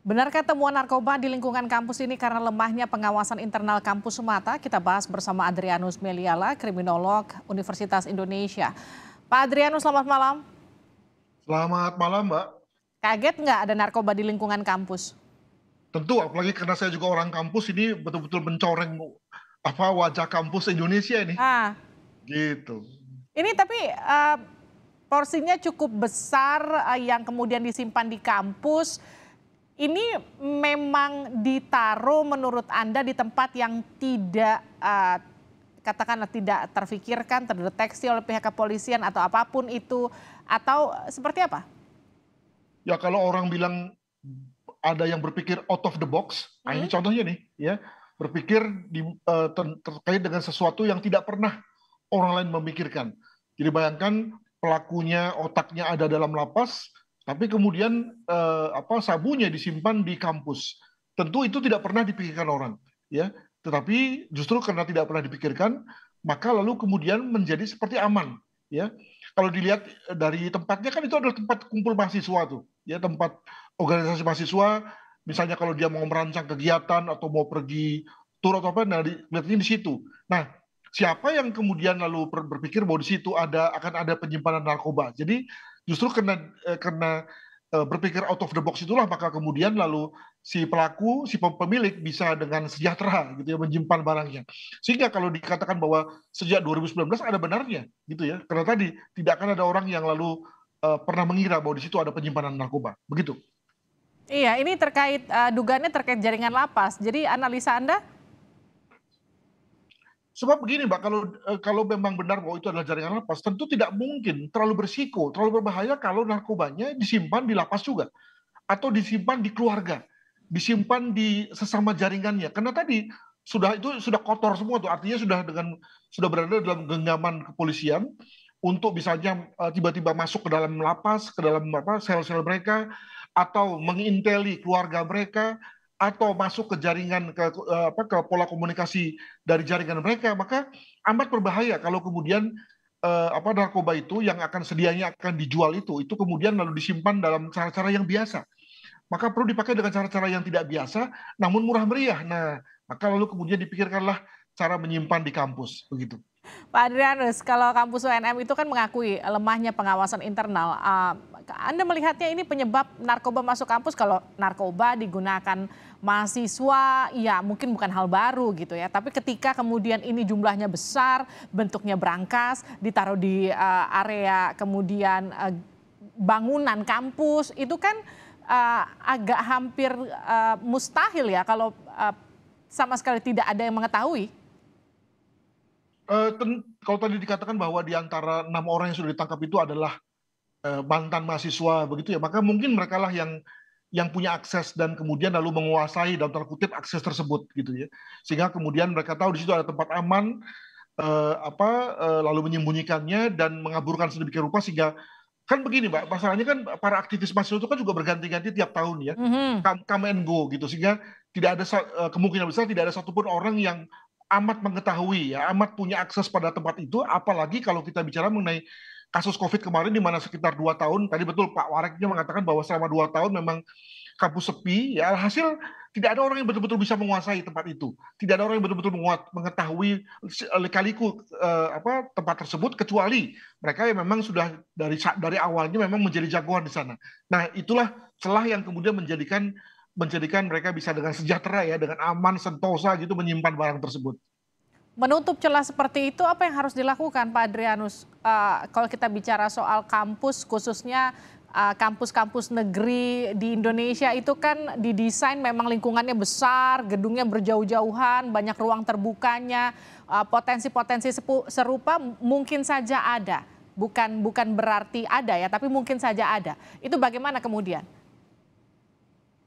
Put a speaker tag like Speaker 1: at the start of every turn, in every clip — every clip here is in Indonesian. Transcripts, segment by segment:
Speaker 1: Benarkah temuan narkoba di lingkungan kampus ini karena lemahnya pengawasan internal kampus Sumata? Kita bahas bersama Adrianus Meliala, kriminolog Universitas Indonesia. Pak Adrianus, selamat malam.
Speaker 2: Selamat malam, Mbak.
Speaker 1: Kaget nggak ada narkoba di lingkungan kampus?
Speaker 2: Tentu, apalagi karena saya juga orang kampus, ini betul-betul mencoreng wajah kampus Indonesia ini.
Speaker 1: Ah,
Speaker 2: Gitu.
Speaker 1: ini tapi porsinya cukup besar yang kemudian disimpan di kampus. Ini memang ditaruh menurut Anda di tempat yang tidak katakanlah tidak terfikirkan, terdeteksi oleh pihak kepolisian atau apapun itu, atau seperti apa?
Speaker 2: Ya kalau orang bilang ada yang berpikir out of the box, nah ini contohnya nih, ya berpikir terkait dengan sesuatu yang tidak pernah orang lain memikirkan. Jadi bayangkan pelakunya otaknya ada dalam lapas, tapi kemudian sabunya disimpan di kampus. Tentu itu tidak pernah dipikirkan orang, ya. Tetapi justru karena tidak pernah dipikirkan, maka lalu kemudian menjadi seperti aman, ya. Kalau dilihat dari tempatnya kan itu adalah tempat kumpul mahasiswa tuh, ya tempat organisasi mahasiswa. Misalnya kalau dia mau merancang kegiatan atau mau pergi tur atau apa, nah lihatnya di situ. Nah, siapa yang kemudian lalu berpikir bahwa di situ akan ada penyimpanan narkoba. Jadi justru karena berpikir out of the box itulah maka kemudian lalu si pelaku, si pemilik bisa dengan sejahtera gitu ya menyimpan barangnya. Sehingga kalau dikatakan bahwa sejak 2019 ada benarnya gitu ya. Karena tadi tidak akan ada orang yang lalu pernah mengira bahwa di situ ada penyimpanan narkoba. Begitu.
Speaker 1: Iya, ini terkait dugaannya terkait jaringan lapas. Jadi analisa Anda?
Speaker 2: Sebab begini Mbak, kalau memang benar bahwa itu adalah jaringan lapas, tentu tidak mungkin terlalu bersiko, terlalu berbahaya kalau narkobanya disimpan di lapas juga, atau disimpan di keluarga, disimpan di sesama jaringannya. Karena tadi itu sudah kotor semua tuh, artinya sudah berada dalam genggaman kepolisian untuk misalnya tiba-tiba masuk ke dalam lapas, ke dalam sel-sel mereka, atau menginteli keluarga mereka, atau masuk ke jaringan ke pola komunikasi dari jaringan mereka, maka amat berbahaya kalau kemudian narkoba itu yang sedianya akan dijual itu kemudian lalu disimpan dalam cara-cara yang biasa. Maka perlu dipakai dengan cara-cara yang tidak biasa namun murah meriah. Nah, maka lalu kemudian dipikirkanlah cara menyimpan di kampus begitu.
Speaker 1: Pak Adrianus, kalau kampus UNM itu kan mengakui lemahnya pengawasan internal. Anda melihatnya ini penyebab narkoba masuk kampus, kalau narkoba digunakan mahasiswa, ya mungkin bukan hal baru gitu ya. Tapi ketika kemudian ini jumlahnya besar, bentuknya berangkas, ditaruh di area kemudian bangunan kampus, itu kan agak hampir mustahil ya kalau sama sekali tidak ada yang mengetahui.
Speaker 2: Kalau tadi dikatakan bahwa di antara 6 orang yang sudah ditangkap itu adalah mantan mahasiswa begitu ya, maka mungkin mereka lah yang punya akses dan kemudian lalu menguasai dalam tanda kutip akses tersebut gitu ya, sehingga kemudian mereka tahu di situ ada tempat aman, lalu menyembunyikannya dan mengaburkan sedemikian rupa sehingga kan begini Mbak, masalahnya kan para aktivis mahasiswa itu kan juga berganti-ganti tiap tahun ya, come and go gitu, sehingga tidak ada kemungkinan besar tidak ada satupun orang yang amat mengetahui ya, amat punya akses pada tempat itu, apalagi kalau kita bicara mengenai kasus COVID kemarin di mana sekitar 2 tahun, tadi betul Pak Wareknya mengatakan bahwa selama 2 tahun memang kampus sepi, ya hasil tidak ada orang yang betul-betul bisa menguasai tempat itu, tidak ada orang yang betul-betul mengetahui lika-liku tempat tersebut kecuali mereka yang memang sudah dari awalnya memang menjadi jagoan di sana. Nah itulah celah yang kemudian menjadikan mereka bisa dengan sejahtera ya, dengan aman sentosa gitu menyimpan barang tersebut.
Speaker 1: Menutup celah seperti itu apa yang harus dilakukan Pak Adrianus? Kalau kita bicara soal kampus khususnya kampus-kampus negeri di Indonesia itu kan didesain memang lingkungannya besar, gedungnya berjauh-jauhan, banyak ruang terbukanya, potensi-potensi serupa mungkin saja ada. Bukan berarti ada ya, tapi mungkin saja ada. Itu bagaimana kemudian?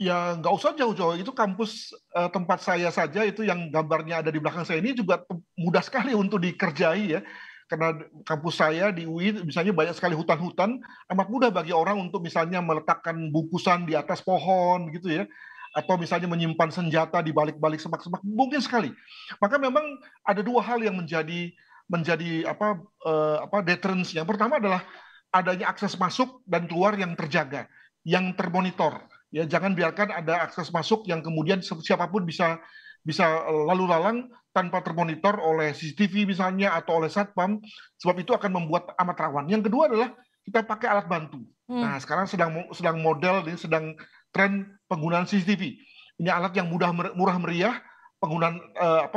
Speaker 2: Ya nggak usah jauh-jauh, itu kampus tempat saya saja itu yang gambarnya ada di belakang saya ini juga mudah sekali untuk dikerjai ya. Karena kampus saya di UI misalnya banyak sekali hutan-hutan, amat mudah bagi orang untuk misalnya meletakkan bungkusan di atas pohon gitu ya. Atau misalnya menyimpan senjata di balik-balik semak-semak, mungkin sekali. Maka memang ada 2 hal yang menjadi deterrence. Yang pertama adalah adanya akses masuk dan keluar yang terjaga, yang termonitor. Ya, jangan biarkan ada akses masuk yang kemudian siapapun bisa bisa lalu lalang tanpa termonitor oleh CCTV misalnya atau oleh satpam, sebab itu akan membuat amat rawan. Yang kedua adalah kita pakai alat bantu.
Speaker 1: Hmm.
Speaker 2: Nah, sekarang sedang model ini sedang tren penggunaan CCTV. Ini alat yang murah meriah, penggunaan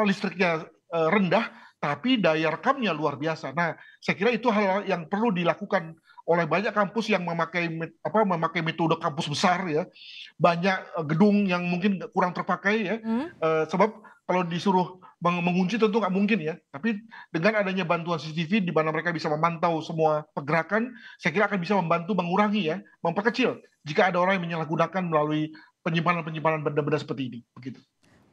Speaker 2: listriknya rendah, tapi daya rekamnya luar biasa. Nah, saya kira itu hal yang perlu dilakukan oleh banyak kampus yang memakai metode kampus besar ya, banyak gedung yang mungkin kurang terpakai ya, sebab kalau disuruh mengunci tentu nggak mungkin ya, tapi dengan adanya bantuan CCTV di mana mereka bisa memantau semua pergerakan, saya kira akan bisa membantu mengurangi ya, memperkecil jika ada orang yang menyalahgunakan melalui penyimpanan benda-benda seperti ini. Begitu.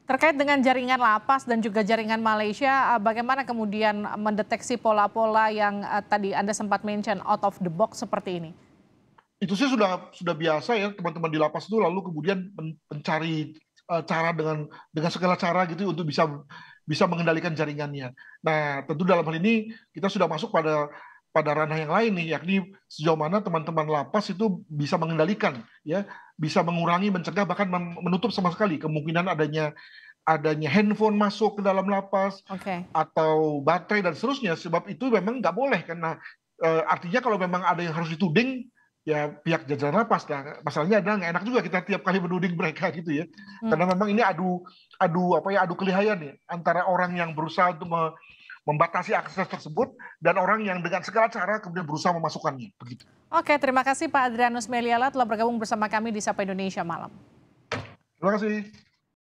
Speaker 1: Terkait dengan jaringan lapas dan juga jaringan Malaysia, bagaimana kemudian mendeteksi pola-pola yang tadi Anda sempat mention out of the box seperti ini?
Speaker 2: Itu sih sudah biasa ya, teman-teman di lapas itu lalu kemudian mencari cara dengan segala cara gitu untuk bisa mengendalikan jaringannya. Nah, tentu dalam hal ini kita sudah masuk pada ranah yang lain nih, yakni sejauh mana teman-teman lapas itu bisa mengendalikan ya, bisa mengurangi, mencegah, bahkan menutup sama sekali kemungkinan adanya handphone masuk ke dalam lapas
Speaker 1: Oke.
Speaker 2: atau baterai dan seterusnya, sebab itu memang nggak boleh karena artinya kalau memang ada yang harus dituding ya pihak jajaran lapas. Nah, masalahnya adalah nggak enak juga kita tiap kali menuding mereka gitu ya, karena memang ini adu kelihayan ya antara orang yang berusaha untuk membatasi akses tersebut dan orang yang dengan segala cara kemudian berusaha memasukkannya begitu.
Speaker 1: Oke, terima kasih Pak Adrianus Meliala telah bergabung bersama kami di Sapa Indonesia Malam.
Speaker 2: Terima kasih.